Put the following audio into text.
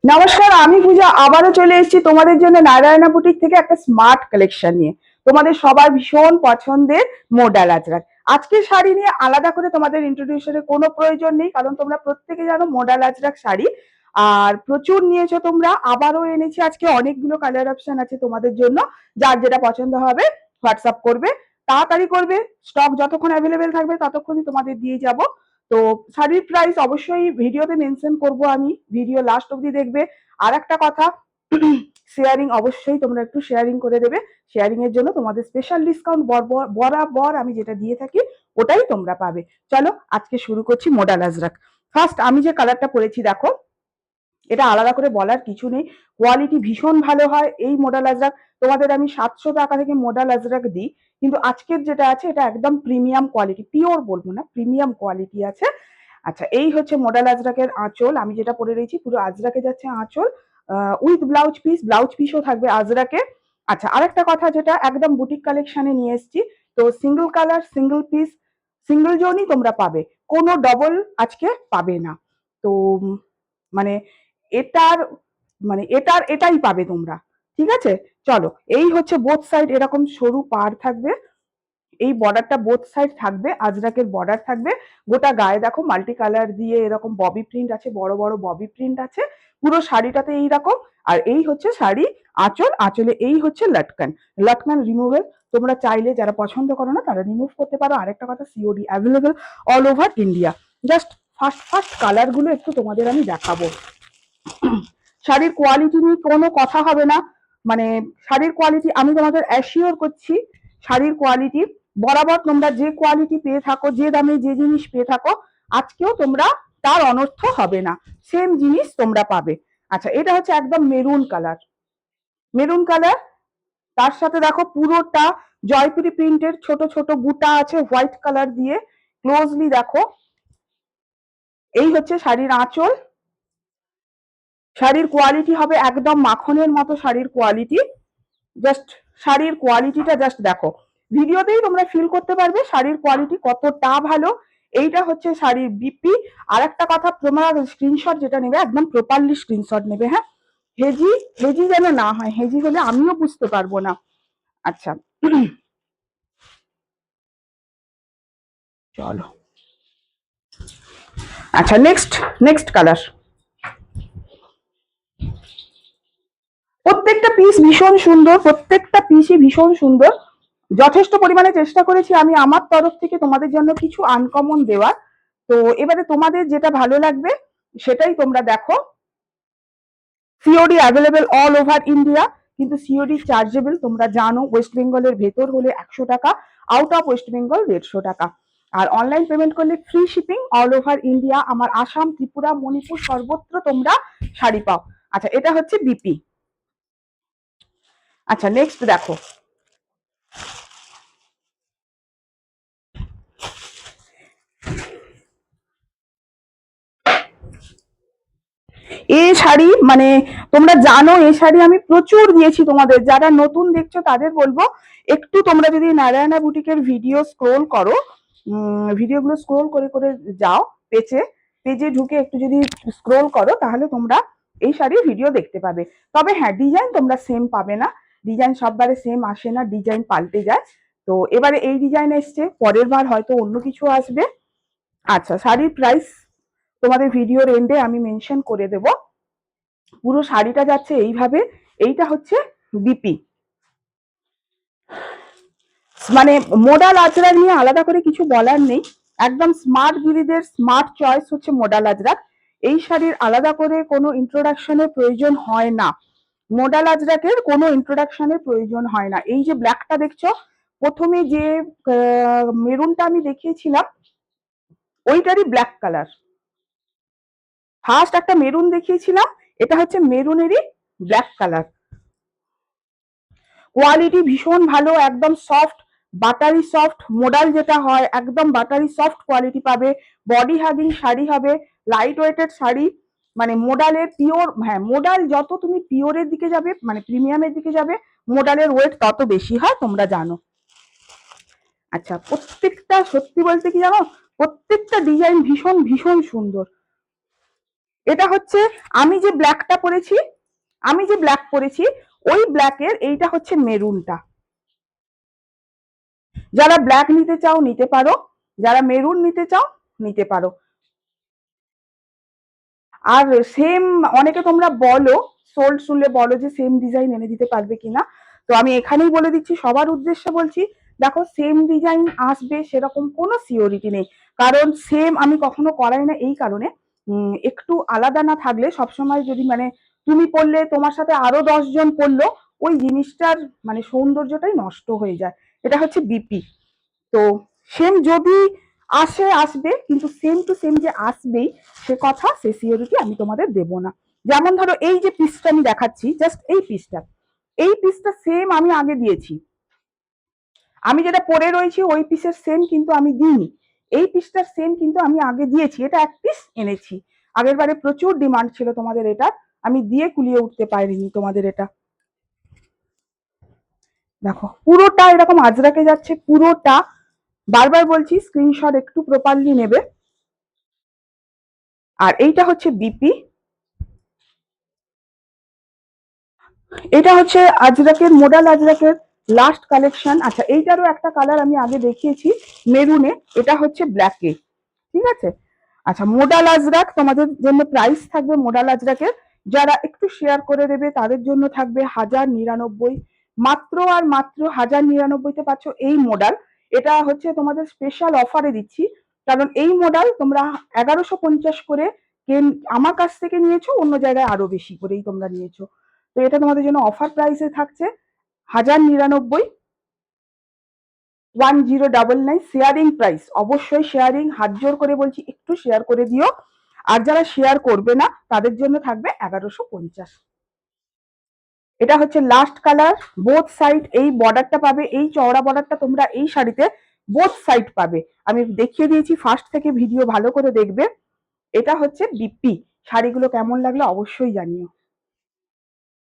নমস্কার, আমি পূজা আবারও চলে এসেছি তোমাদের জন্য নারায়ণা বুটিক থেকে একটা স্মার্ট কালেকশন নিয়ে। তোমাদের সবার ভীষণ পছন্দের মোডাল আজরাক। আজকের শাড়ি নিয়ে আলাদা করে তোমাদের ইন্ট্রোডিউশনের কোনো প্রয়োজন নেই, কারণ তোমরা প্রত্যেকে জানো মোডাল আজরাক শাড়ি আর প্রচুর নিয়েছো তোমরা। আবারও এনেছি আজকে, অনেকগুলো কালার অপশন আছে তোমাদের জন্য। যার যেটা পছন্দ হবে হোয়াটসঅ্যাপ করবে, তাড়াতাড়ি করবে। স্টক যতক্ষণ অ্যাভেলেবেল থাকবে ততক্ষণই তোমাদের দিয়ে যাব। তো শাড়ির প্রাইস অবশ্যই ভিডিওতে মেনশন করব আমি, ভিডিও লাস্ট অবধি দেখবে। আর একটা কথা, শেয়ারিং অবশ্যই তোমরা একটু শেয়ারিং করে দেবে। শেয়ারিং এর জন্য তোমাদের স্পেশাল ডিসকাউন্ট বরাবর আমি যেটা দিয়ে থাকি ওটাই তোমরা পাবে। চলো আজকে শুরু করছি মোডাল আজরাক। ফার্স্ট আমি যে কালারটা পরেছি দেখো, এটা আলাদা করে বলার কিছু নেই, কোয়ালিটি ভীষণ ভালো হয় এই মোডাল আজরাক। তোমাদের আমি 700 টাকা থেকে মোডাল আজরাক দিই, কিন্তু আজকের যেটা আছে এটা একদম প্রিমিয়াম কোয়ালিটি, পিওর বলবো না, প্রিমিয়াম কোয়ালিটি আছে। আচ্ছা, এই হচ্ছে মোডাল আজরাকের আঁচল, আমি যেটা পরে রয়েছি পুরো আজরাকে যাচ্ছে আঁচল, উইথ ব্লাউজ পিসও থাকবে আজরাকে। আচ্ছা, আরেকটা কথা, যেটা একদম বুটিক কালেকশনে নিয়ে এসেছি, তো single colour single piece single জোনই তোমরা পাবে, কোনো ডবল আজকে পাবে না। তো মানে এটার এটাই পাবে তোমরা। ঠিক আছে, চলো। এই হচ্ছে বোথ সাইড এরকম সরু পাড় থাকবে, এই বর্ডারটা বোথ সাইড থাকবে, আজরাকের বর্ডার থাকবে। গোটা গায়ে দেখো মাল্টি কালার দিয়ে এরকম ববি প্রিন্ট আছে, বড় বড় ববি প্রিন্ট আছে পুরো শাড়িটাতে এইরকম। আর এই হচ্ছে শাড়ি আঁচল, আঁচলে এই হচ্ছে লটকান। লটকান রিমুভেল, তোমরা চাইলে যারা পছন্দ করো না তারা রিমুভ করতে পারো। আরেকটা কথা, COD available all over India. Just first first colour গুলো একটু তোমাদের আমি দেখাবো। শাড়ির কোয়ালিটি নিয়ে কোনো কথা হবে না, মানে শাড়ির কোয়ালিটি আমি তোমাদের অ্যাসিওর করছি। শাড়ির কোয়ালিটি বরাবর তোমরা যে কোয়ালিটি পেয়ে থাকো, যে দামে যে জিনিস পেয়ে থাকো, আজকেও তোমরা তার অনর্থ হবে না, সেম জিনিস তোমরা পাবে। আচ্ছা, এটা হচ্ছে একদম মেরুন কালার, মেরুন কালার। তার সাথে দেখো পুরোটা জয়পুরি প্রিন্টের ছোট ছোট বুটা আছে হোয়াইট কালার দিয়ে, ক্লোজলি দেখো। এই হচ্ছে শাড়ির আঁচল, শাড়ির কোয়ালিটি হবে একদম মাখনের মতো শাড়ির কোয়ালিটি। জাস্ট শাড়ির কোয়ালিটিটা জাস্ট দেখো, ভিডিওতেই তোমরা ফিল করতে পারবে শাড়ির কোয়ালিটি কতটা ভালো। এইটা হচ্ছে শাড়ির বিপি। আর একটা কথা, তোমরা স্ক্রিনশট যেটা নেবে একদম প্রপারলি স্ক্রিনশট নেবে, হ্যাঁ। হেজি হেজি যেন না হয়, হেজি হলে আমিও বুঝতে পারবো না। আচ্ছা, চলো। আচ্ছা, নেক্সট নেক্সট কালার। প্রত্যেকটা পিস ভীষণ সুন্দর, প্রত্যেকটা পিসই ভীষণ সুন্দর। যথেষ্ট পরিমাণে চেষ্টা করেছি আমি আমার তরফ থেকে তোমাদের জন্য কিছু আনকমন দেওয়ার। তো এবারে তোমাদের যেটা ভালো লাগবে সেটাই তোমরা দেখো। COD available all over India, কিন্তু সিওডি চার্জেবল তোমরা জানো। ওয়েস্ট বেঙ্গলের ভেতর হলে 100 টাকা, আউট অফ ওয়েস্ট বেঙ্গল 150 টাকা। আর অনলাইন পেমেন্ট করলে free shipping all over India. আমার আসাম, ত্রিপুরা, মণিপুর সর্বত্র তোমরা শাড়ি পাও। আচ্ছা, এটা হচ্ছে বিপি। আচ্ছা, নেক্সট দেখো, এই শাড়ি মানে তোমরা জানো এই শাড়ি আমি প্রচুর দিয়েছি তোমাদের। যারা নতুন দেখছো তাদের বলবো, একটু তোমরা যদি নারায়ণা বুটিকের ভিডিও স্ক্রোল করো, ভিডিওগুলো স্ক্রোল করে করে যাও, পেজে পেজে ঢুকে একটু যদি স্ক্রোল করো তাহলে তোমরা এই শাড়ির ভিডিও দেখতে পাবে। তবে হ্যাঁ, ডিজাইন তোমরা সেম পাবে না, ডিজাইন সববারে সেম আসে না, ডিজাইন পাল্টে যায়। তো এবারে এই ডিজাইন এসছে, পরের বার হয়তো অন্য কিছু আসবে। আচ্ছা, শাড়ির প্রাইস তোমাদের ভিডিওর এন্ডে আমি মেনশন করে দেব। পুরো শাড়িটা যাচ্ছে এইভাবে। এইটা হচ্ছে বিপি। মানে মোডাল আজরাক নিয়ে আলাদা করে কিছু বলার নেই, একদম স্মার্ট গিরিদের স্মার্ট চয়েস হচ্ছে মোডাল আজরাক। এই শাড়ির আলাদা করে কোনো ইন্ট্রোডাকশনের প্রয়োজন হয় না, মোডাল আজরাকের কোনো ইন্ট্রোডাকশনের প্রয়োজন হয় না। এই যে ব্ল্যাকটা দেখছো, প্রথমে যে মেরুনটা আমি দেখিয়েছিলাম ওইটারই ব্ল্যাক কালার। ফার্স্ট একটা মেরুন দেখিয়েছিলাম, এটা হচ্ছে মেরুনেরই ব্ল্যাক কালার। কোয়ালিটি ভীষণ ভালো, একদম সফট, বাটারি সফট মোডাল যেটা হয় একদম বাটারি সফট কোয়ালিটি পাবে। বডি হাগিং শাড়ি হবে, লাইট ওয়েটেড শাড়ি। মানে মোডালের পিওর, হ্যাঁ মোডাল যত তুমি পিওরের দিকে যাবে মানে প্রিমিয়ামের দিকে যাবে, মোডালের ওয়েট তত বেশি হয় তোমরা জানো। আচ্ছা, প্রত্যেকটা সত্যি বলতে কি জানো, প্রত্যেকটা ডিজাইন ভীষণ ভীষণ সুন্দর। এটা হচ্ছে আমি যে ব্ল্যাকটা পরেছি, আমি যে ব্ল্যাক পরেছি ওই ব্ল্যাকের এইটা হচ্ছে মেরুনটা। যারা ব্ল্যাক নিতে চাও নিতে পারো, যারা মেরুন নিতে চাও নিতে পারো। আর সেম অনেকে তোমরা বলো, সোল্ড শুনলে বলো যে সেম ডিজাইন এনে দিতে পারবে কিনা, তো আমি এখানেই বলে দিচ্ছি, সবার উদ্দেশ্যে বলছি, দেখো সেম ডিজাইন আসবে সেরকম কোনো সিওরিটি নেই। কারণ সেম আমি কখনো করাই না এই কারণে, একটু আলাদা না থাকলে সবসময় যদি মানে তুমি পড়লে তোমার সাথে আরো 10 জন পড়লো, ওই জিনিসটার মানে সৌন্দর্যটাই নষ্ট হয়ে যায়। এটা হচ্ছে বিপি। তো সেম যদি আসে আসবে, কিন্তু সেম টু সেম যে আসবেই সে কথা, সে সিওরিটি আমি তোমাদের দেব না। যেমন ধরো এই যে পিসটা আমি দেখাচ্ছি, জাস্ট এই পিসটা সেম আমি আগে দিয়েছি, আমি যেটা পরে রয়েছি ওই পিসের সেম কিন্তু আমি দিইনি, এই পিসটার সেম কিন্তু আমি আগে দিয়েছি, এটা এক পিস এনেছি। আগের বারে প্রচুর ডিমান্ড ছিল তোমাদের এটা, আমি দিয়ে কুলিয়ে উঠতে পারিনি তোমাদের এটা। দেখো পুরোটা এরকম আজরাকে যাচ্ছে পুরোটা, বারবার বলছি স্ক্রিনশট একটু প্রপারলি নেবে। আর এইটা হচ্ছে বিপি, এটা হচ্ছে আজরাকের মোডাল আজরাকের লাস্ট কালেকশন। আচ্ছা এইটারও একটা কালার আমি আগে দেখিয়েছি মেরুনে, এটা হচ্ছে ব্ল্যাকে, ঠিক আছে। আচ্ছা মোডাল আজরাক তোমাদের জন্য প্রাইস থাকবে, মোডাল আজরাকের যারা একটু শেয়ার করে দেবে তাদের জন্য থাকবে 1099, মাত্র আর মাত্র 1099তে পাচ্ছ এই মডেল। এটা হচ্ছে তোমাদের স্পেশাল অফারে দিচ্ছি, কারণ এই মডেল তোমরা 1150 করে আমার কাছ থেকে নিয়েছো, অন্য জায়গায় আরো বেশি করেই তোমরা নিয়েছো। তো এটা তোমাদের জন্য অফার প্রাইসে থাকছে 1099, 1099 শেয়ারিং প্রাইস। অবশ্যই শেয়ারিং, হাত জোর করে বলছি একটু শেয়ার করে দিও। আর যারা শেয়ার করবে না তাদের জন্য থাকবে 1150। এটা হচ্ছে লাস্ট কালার, বোথ সাইড এই বর্ডারটা পাবে, এই চওড়া বর্ডারটা তোমরা এই শাড়িতে বোথ সাইড পাবে। আমি দেখিয়ে দিয়েছি, ফার্স্ট থেকে ভিডিও ভালো করে দেখবে। এটা হচ্ছে বিপি। শাড়িগুলো কেমন লাগলো অবশ্যই জানিও।